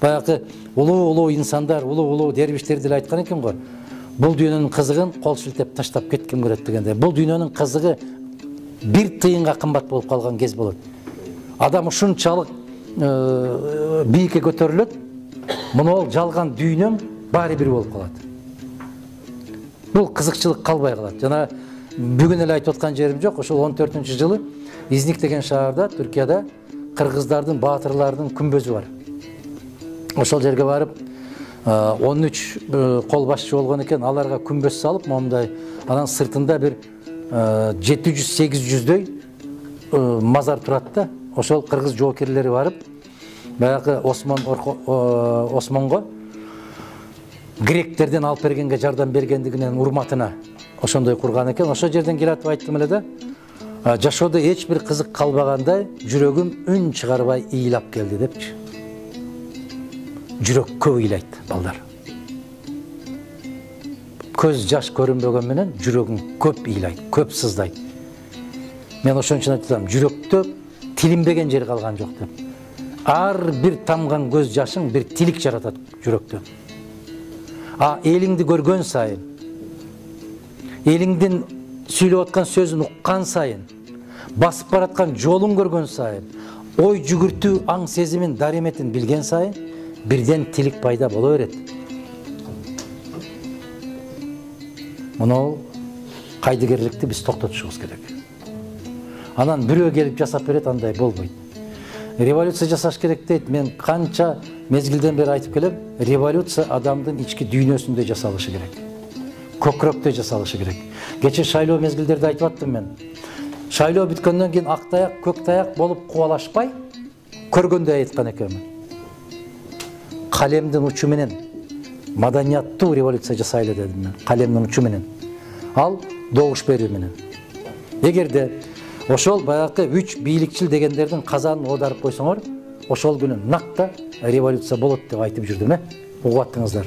Баягы улуу инсандар, улуу дервиштер деле айткан экен го. Бул дүйнөнүн кызыгын кол шилтеп таштап кетким келет дегенде. Бул дүйнөнүн кызыгы бир тыйынга кымбат болуп калган кез болот. Адам ушунчалык бийикке көтөрүлөт, муну жалган дүйнөм баары бир болуп калат. Бул кызыкчылык калбай калат. Жана бүгүн эле айтып аткан жерим жок. Ошол 14-жылы Изник деген шаарда, Түркияда кыргыздардын, баатырлардын күмбөзү бар. Ошол жерге барып 13 кол башчы болгон экен, аларга күмбөз салып, момундай анан сыртында бир 700-800дөй мазар турат да. Ошол кыргыз жоокерлери барып, баягы Осмонго гректерден алып бергенге жардам бергендигинин урматына ошондой курган экен. Ошол жерден келатып айттым эле да, жашоодо эч бир кызык калбагандай жүрөгүм үн чыгарбай ыйлап келди депчи. Жүрөк көп ыйлайт, балдар. Көз жаш көрүнбөгөн менен жүрөгүң көп ыйлайт, көп сыздайт. Мен ошон үчүн айтам, жүрөктө тилинбеген жер калган жок деп. Ар бир тамган көз жашың бир тилик жаратат жүрөктө. Элиңди көргөн сайын, элиңдин сүйлөп аткан сөзүн уккан сайын, басып бараткан жолун көргөн сайын, ой жүгүртүү, аң сезимин, дареметин билген сайын, бирден тилик пайда боло берет. Муну кайдыгерликти биз токтотушубуз керек. Анан бирөө келип жасап берет, андай болбойт. Революция жасаш керек дейт. Мен канча мезгилден бери айтып келем, революция адамдын ички дүйнөсүндө жасалышы керек. Көкрөктө жасалышы керек. Кече шайлоо мезгилдерде айтып аттым мен. Шайлоо бүткөндөн кийин ак таяк, көк таяк болуп кубалашпай, көргөндө айткан экенмин. Калемдин учу менен маданияттуу революция жасайлы дедим мен. Калемдин учу менен. Ал добуш берүү менен. Эгерде ошол баягы 3 бийликчил дегендердин казанын оодарып койсоңор, ошол күнү накта революция болот деп айтып жүрдүм, угуп аттыңыздар.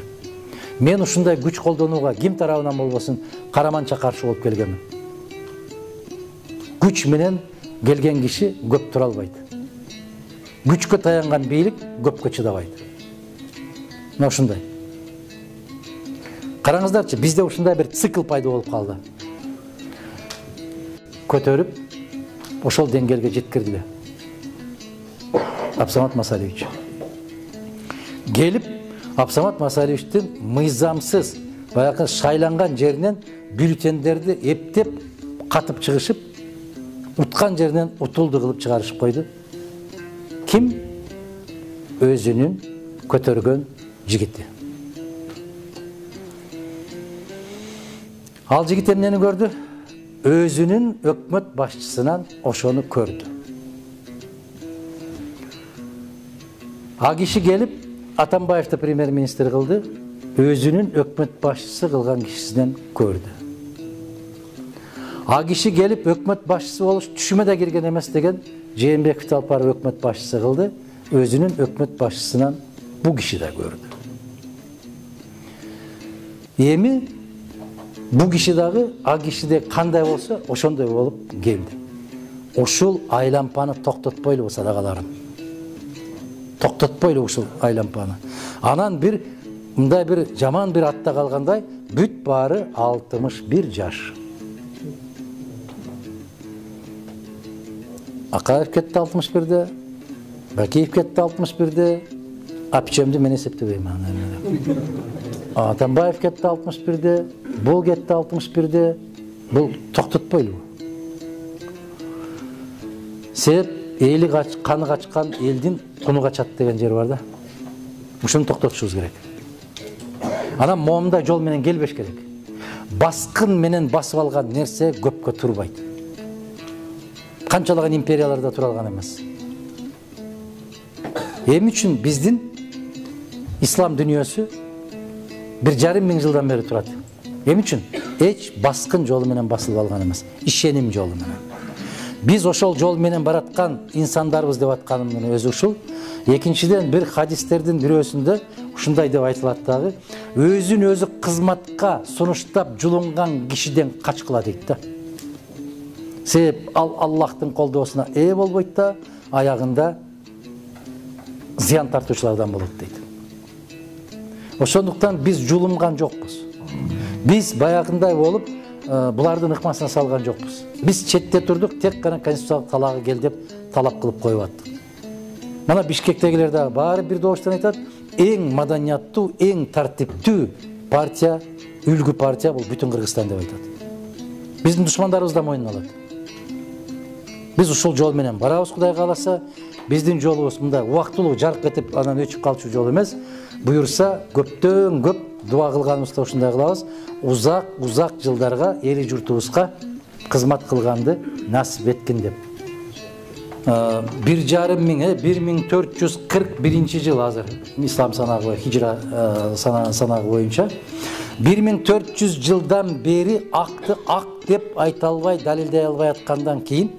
Мен ушундай күч колдонууга ким тарабынан болбосун караманча каршы болуп келгенмин. Күч менен келген киши көп тура албайт. Күчкө таянган бийлик көпкө чыдабайт. Мына ушундай. Караңыздарчы, бизде ушундай бир цикл пайда болуп калды. Көтөрүп, ошол деңгээлге жеткирди. Абсамат Масалевич. Келип, Абсамат Масалевичтин мыйзамсыз, баягы шайланган жеринен бюллетендерди эптеп, катып чыгышып, уткан жеринен утулду кылып чыгарышып койду. Ким? Өзүнүн көтөргөн жигити. Ал жигит эмнени көрдү? Өзүнүн өкмөт башчысынан ошону көрдү. А киши келип, Атамбаевди премьер-министр кылды, өзүнүн өкмөт башчысы кылган кишисинен көрдү. А киши келип, өкмөт башчысы болуш түшүмө да кирген эмес деген Жээнбековду алып барып өкмөт башчысы кылды, өзүнүн өкмөт башчысынан бу киши да көрдү. Эми бу киши дагы а кишиде кандай болсо, ошондой болуп келди. Ушул айлампаны токтотпойлу садакаларым. Токтотпойлу ушул айлампаны. Анан бир мындай бир жаман бир атта калгандай, бүт баары 61 жаш. Акаев кетти 61-де, Бакиев кетти 61-де, Апчемди мен эсептебейм. Атамбаев кетти 61-де, бул кетти 61-де, бул токтотпойлу. Себеп эли каны качкан элдин куну качат деген жер бар да. Ушуну токтотушубуз керек. Анан момундай жол менен келбеш керек. Баскын менен басып алган нерсе көпкө турбайт. Канчалаган империяларда тура алган эмес. Эми үчүн биздин ислам дүйнөсү 1,5 миң жылдан бери турат. Эми үчүн эч баскын жолу менен басылып алган эмес, ишеним жолу менен. Биз ошол жол менен бараткан инсандарбыз деп атканымдын өзү ушул. Экинчиден бир хадистердин бирөөсүндө ушундай деп айтылат дагы, өзүн өзү кызматка сунуштап жулунган кишиден качкыла дейт да. Себеп ал Аллахтын колдоосуна ээ болбойт да, аягында зыян тартуучулардан болот дейт. Ошондуктан биз жулумган жокпуз. Биз баягындай болуп, булардын ыкмасына салган жокпуз. Биз четте турдук, тек гана конституциялык талаагы кел деп талап кылып коюп аттык. Мана Бишкектегилер дагы баары бир добуштан айтат, эң маданияттуу, эң тартиптүү партия, үлгү партия бул бүтүн Кыргызстан деп айтат. Биздин душмандарыбыз да мойнуна алат. Биз ушул жол менен барабыз, Кудай кааласа. Биздин жолубуз мындай убактылуу жарык этип анан өчүп калчу жол эмес. Буюрса көптөн көп дуа кылганыбызда ушундай кылабыз. Узак жылдарга эли журтубузга кызмат кылганды насип эткин деп. 1441 жыл азыр ислам санагы, хижра санагы боюнча 1400 жылдан бери акты ак деп айта албай, далилдей албай аткандан кийин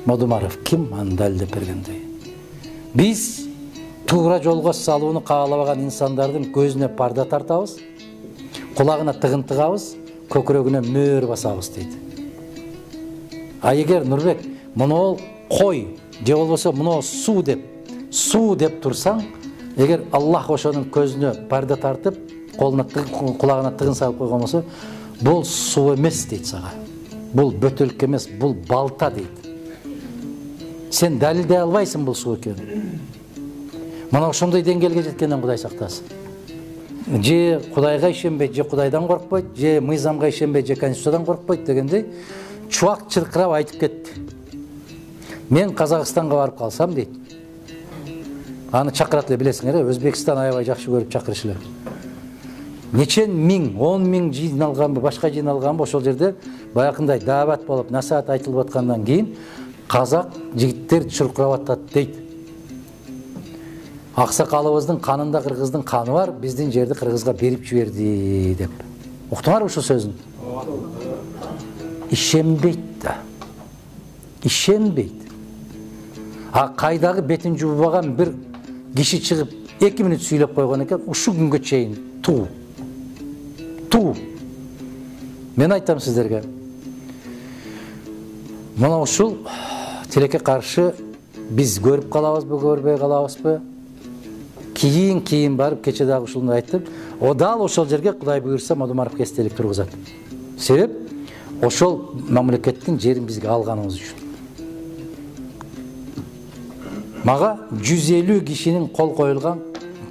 Мадумаров ким аны далилдеп бергендей? Биз туура жолго салууну каалабаган инсандардын көзүнө парда тартабыз, кулагына тыгын тыгабыз, көкүрөгүнө мөөр басабыз дейт. А эгер Нурбек мынол кой же болбосо мынол суу деп турсаң, эгер Аллах ошонун көзүнө парда тартып, кулагына тыгын салып койгон болсо, бул суу эмес дейт сага. Бул бөтөлкө эмес, бул балта дейт. Сен далилдей албайсың бул суу экенин. Мына ошондой деңгээлге жеткенден Кудай сактасын. Же Кудайга ишенбейт, же Кудайдан коркпойт, же мыйзамга ишенбейт, же конституциядан коркпойт дегендей чубак чыркырап айтып кетти. Мен Казакстанга барып калсам дейт. Аны чакырат эле, билесиңер, Өзбекстан аябай жакшы көрүп чакырыш эле. Нечен миң, 10 миң жыйналганбы, башка жыйналганбы, ошол жерде баягындай даават болуп, насаат айтылып аткандан кийин казак жигиттер чуркурап атат дейт. Аксакалыбыздын канында кыргыздын каны бар, биздин жерди кыргызга берип жиберди деп. Уктуңарбы ушул сөзүн? Ишенбейт да. Ишенбейт. А кайдагы бетин жуубаган бир киши чыгып 2 мүнөт сүйлөп койгон экен, ушул күнгө чейин туу. Мен айтам сиздерге. Мына ушул тилекке каршы биз көрүп калабызбы, көрбөй калабызбы? Кийин барып кече дагы ушуну айттым. О дал ошол жерге Кудай буйрса Мадумаровго эстелик тургузат. Себеп ошол мамлекеттин жерин бизге алганыбыз үчүн. Мага 150 кишинин кол коюлган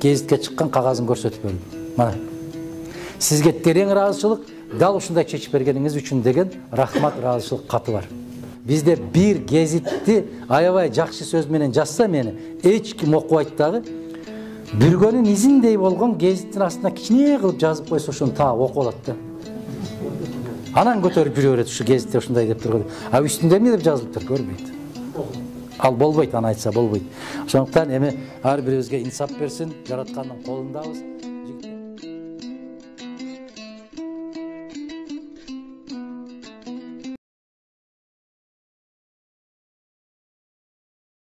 гезитке чыккан кагазын көрсөтүп берди. Мана. Сизге терең ыраазычылык, дал ушундай чечип бергениңиз үчүн деген рахмат, ыраазычылык каты бар. Бизде бир гезитти аябай жакшы сөз менен жазса мени эч ким окубайт дагы. Бүргөнүн изиндей болгон гезиттин астына кичине кылып жазып койсо ошону таап окуп алат да. Анан көтөрүп жүрө берет, ушу гезитте ушундай деп турган. А үстүндө эмне деп жазылыптыр, көрбөйт. Ал болбойт, аны айтса болбойт. Ошондуктан эми ар бирибизге инсап берсин, жараткандын колундабыз.